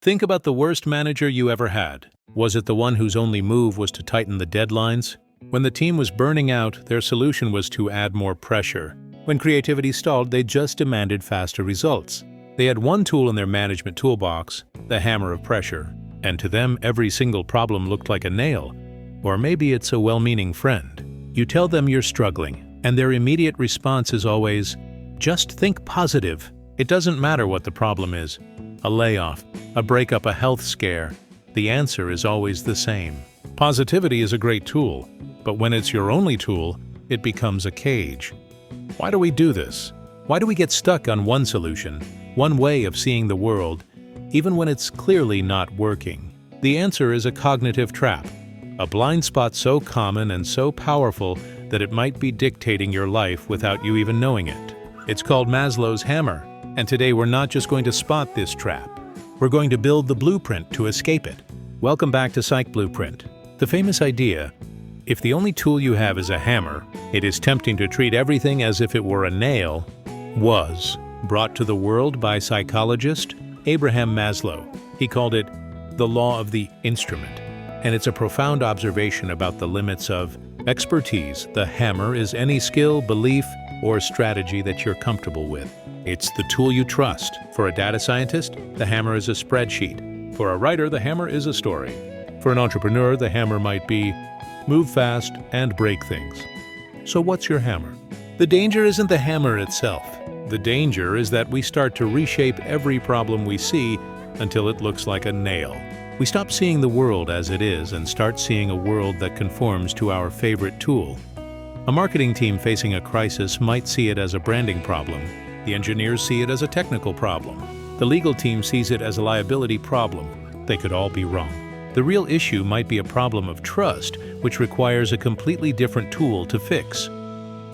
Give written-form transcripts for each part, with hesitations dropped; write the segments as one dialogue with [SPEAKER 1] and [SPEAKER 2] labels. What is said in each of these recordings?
[SPEAKER 1] Think about the worst manager you ever had. Was it the one whose only move was to tighten the deadlines? When the team was burning out, their solution was to add more pressure. When creativity stalled, they just demanded faster results. They had one tool in their management toolbox, the hammer of pressure, and to them every single problem looked like a nail. Or maybe it's a well-meaning friend. You tell them you're struggling, and their immediate response is always, "Just think positive. It doesn't matter what the problem is. A layoff, a breakup, a health scare. The answer is always the same." Positivity is a great tool, but when it's your only tool, it becomes a cage. Why do we do this? Why do we get stuck on one solution, one way of seeing the world, even when it's clearly not working? The answer is a cognitive trap, a blind spot so common and so powerful that it might be dictating your life without you even knowing it. It's called Maslow's hammer, and today we're not just going to spot this trap. We're going to build the blueprint to escape it. Welcome back to Psych Blueprint. The famous idea, if the only tool you have is a hammer, it is tempting to treat everything as if it were a nail, was brought to the world by psychologist Abraham Maslow. He called it the law of the instrument, and it's a profound observation about the limits of expertise. The hammer is any skill, belief, or strategy that you're comfortable with. It's the tool you trust. For a data scientist, the hammer is a spreadsheet. For a writer, the hammer is a story. For an entrepreneur, the hammer might be move fast and break things. So what's your hammer? The danger isn't the hammer itself. The danger is that we start to reshape every problem we see until it looks like a nail. We stop seeing the world as it is and start seeing a world that conforms to our favorite tool. A marketing team facing a crisis might see it as a branding problem. The engineers see it as a technical problem. The legal team sees it as a liability problem. They could all be wrong. The real issue might be a problem of trust, which requires a completely different tool to fix.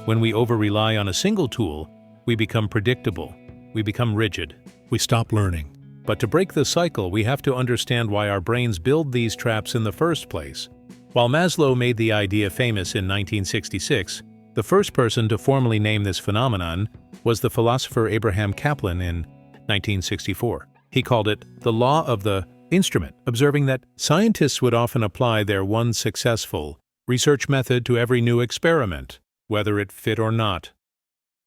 [SPEAKER 1] When we over-rely on a single tool, we become predictable. We become rigid. We stop learning. But to break the cycle, we have to understand why our brains build these traps in the first place. While Maslow made the idea famous in 1966, the first person to formally name this phenomenon was the philosopher Abraham Kaplan in 1964. He called it the law of the instrument, observing that scientists would often apply their one successful research method to every new experiment, whether it fit or not.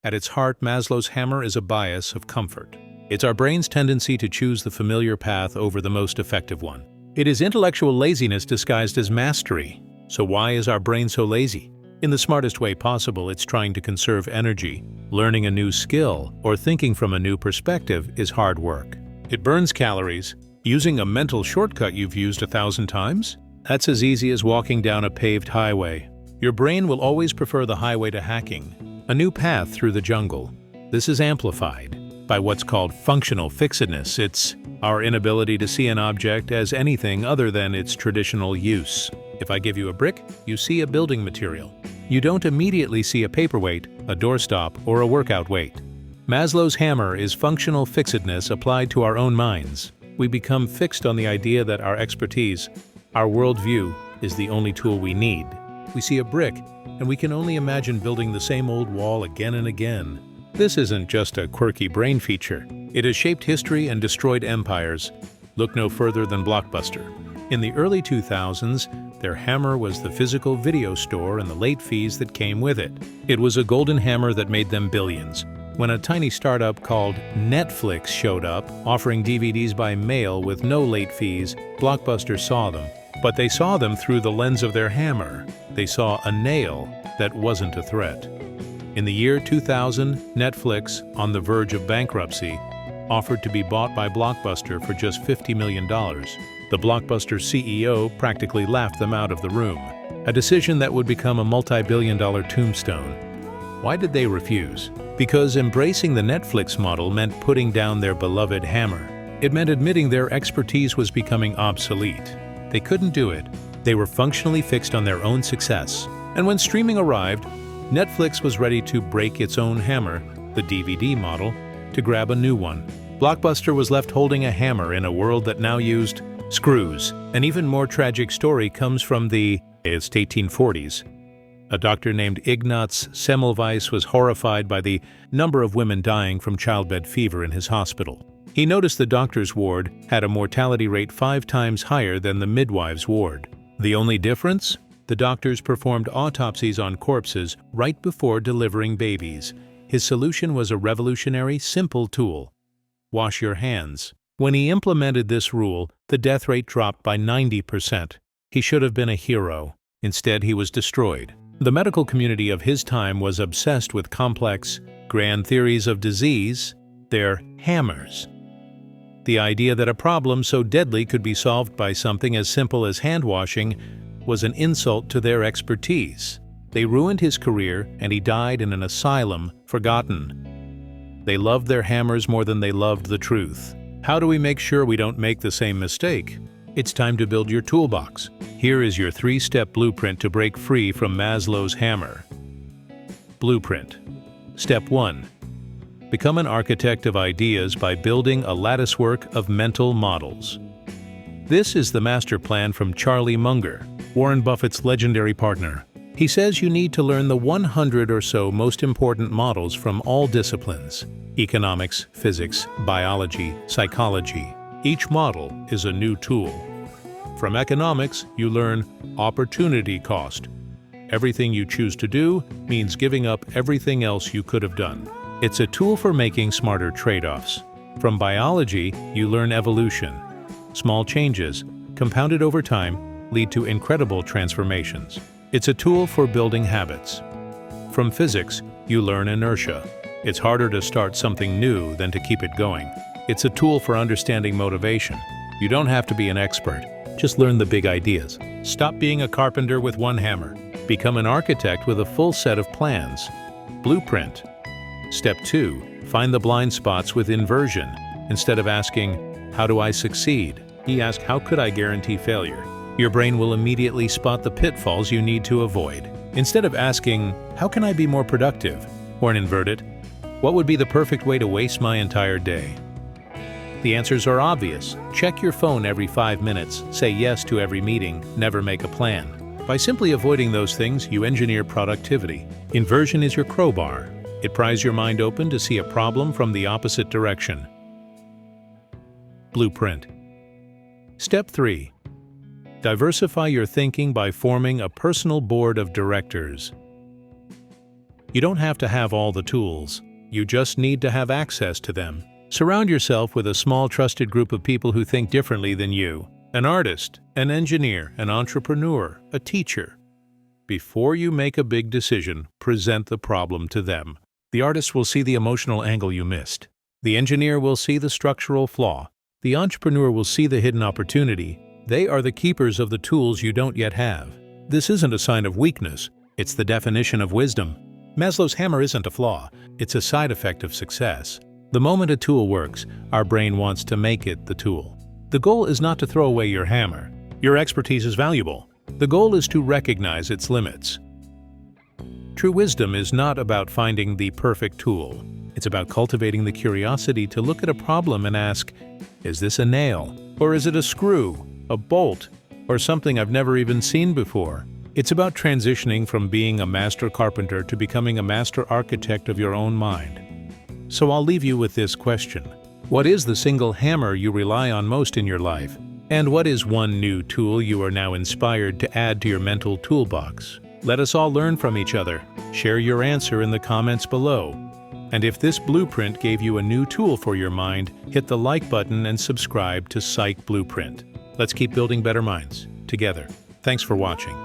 [SPEAKER 1] At its heart, Maslow's hammer is a bias of comfort. It's our brain's tendency to choose the familiar path over the most effective one. It is intellectual laziness disguised as mastery. So why is our brain so lazy? In the smartest way possible, it's trying to conserve energy. Learning a new skill or thinking from a new perspective is hard work. It burns calories. Using a mental shortcut you've used 1,000 times? That's as easy as walking down a paved highway. Your brain will always prefer the highway to hacking, a new path through the jungle. This is amplified by what's called functional fixedness. It's our inability to see an object as anything other than its traditional use. If I give you a brick, you see a building material. You don't immediately see a paperweight, a doorstop, or a workout weight. Maslow's hammer is functional fixedness applied to our own minds. We become fixed on the idea that our expertise, our worldview, is the only tool we need. We see a brick, and we can only imagine building the same old wall again and again. This isn't just a quirky brain feature. It has shaped history and destroyed empires. Look no further than Blockbuster. In the early 2000s, their hammer was the physical video store and the late fees that came with it. It was a golden hammer that made them billions. When a tiny startup called Netflix showed up, offering DVDs by mail with no late fees, Blockbuster saw them. But they saw them through the lens of their hammer. They saw a nail that wasn't a threat. In the year 2000, Netflix, on the verge of bankruptcy, offered to be bought by Blockbuster for just $50 million. The Blockbuster CEO practically laughed them out of the room, a decision that would become a multi-billion-dollar tombstone. Why did they refuse? Because embracing the Netflix model meant putting down their beloved hammer. It meant admitting their expertise was becoming obsolete. They couldn't do it. They were functionally fixed on their own success. And when streaming arrived, Netflix was ready to break its own hammer, the DVD model, to grab a new one. Blockbuster was left holding a hammer in a world that now used screws. An even more tragic story comes from the 1840s. A doctor named Ignaz Semmelweis was horrified by the number of women dying from childbed fever in his hospital. He noticed the doctor's ward had a mortality rate 5 times higher than the midwife's ward. The only difference? The doctors performed autopsies on corpses right before delivering babies. His solution was a revolutionary, simple tool: wash your hands. When he implemented this rule, the death rate dropped by 90%. He should have been a hero. Instead, he was destroyed. The medical community of his time was obsessed with complex, grand theories of disease, their hammers. The idea that a problem so deadly could be solved by something as simple as hand washing was an insult to their expertise. They ruined his career, and he died in an asylum, forgotten. They loved their hammers more than they loved the truth. How do we make sure we don't make the same mistake? It's time to build your toolbox. Here is your 3-step blueprint to break free from Maslow's hammer. Blueprint. Step 1. Become an architect of ideas by building a latticework of mental models. This is the master plan from Charlie Munger, Warren Buffett's legendary partner. He says you need to learn the 100 or so most important models from all disciplines: economics, physics, biology, psychology. Each model is a new tool. From economics, you learn opportunity cost. Everything you choose to do means giving up everything else you could have done. It's a tool for making smarter trade-offs. From biology, you learn evolution. Small changes, compounded over time, lead to incredible transformations. It's a tool for building habits. From physics, you learn inertia. It's harder to start something new than to keep it going. It's a tool for understanding motivation. You don't have to be an expert. Just learn the big ideas. Stop being a carpenter with one hammer. Become an architect with a full set of plans. Blueprint. Step 2. Find the blind spots with inversion. Instead of asking, "How do I succeed?" he asks, "How could I guarantee failure?" Your brain will immediately spot the pitfalls you need to avoid. Instead of asking, "How can I be more productive?" or invert it, "What would be the perfect way to waste my entire day?" The answers are obvious. Check your phone every 5 minutes, say yes to every meeting, never make a plan. By simply avoiding those things, you engineer productivity. Inversion is your crowbar. It pries your mind open to see a problem from the opposite direction. Blueprint. Step 3. Diversify your thinking by forming a personal board of directors. You don't have to have all the tools. You just need to have access to them. Surround yourself with a small trusted group of people who think differently than you. An artist, an engineer, an entrepreneur, a teacher. Before you make a big decision, present the problem to them. The artist will see the emotional angle you missed. The engineer will see the structural flaw. The entrepreneur will see the hidden opportunity. They are the keepers of the tools you don't yet have. This isn't a sign of weakness. It's the definition of wisdom. Maslow's hammer isn't a flaw. It's a side effect of success. The moment a tool works, our brain wants to make it the tool. The goal is not to throw away your hammer. Your expertise is valuable. The goal is to recognize its limits. True wisdom is not about finding the perfect tool. It's about cultivating the curiosity to look at a problem and ask, is this a nail? Or is it a screw, a bolt, or something I've never even seen before? It's about transitioning from being a master carpenter to becoming a master architect of your own mind. So I'll leave you with this question. What is the single hammer you rely on most in your life? And what is one new tool you are now inspired to add to your mental toolbox? Let us all learn from each other. Share your answer in the comments below. And if this blueprint gave you a new tool for your mind, hit the like button and subscribe to Psych Blueprint. Let's keep building better minds together. Thanks for watching.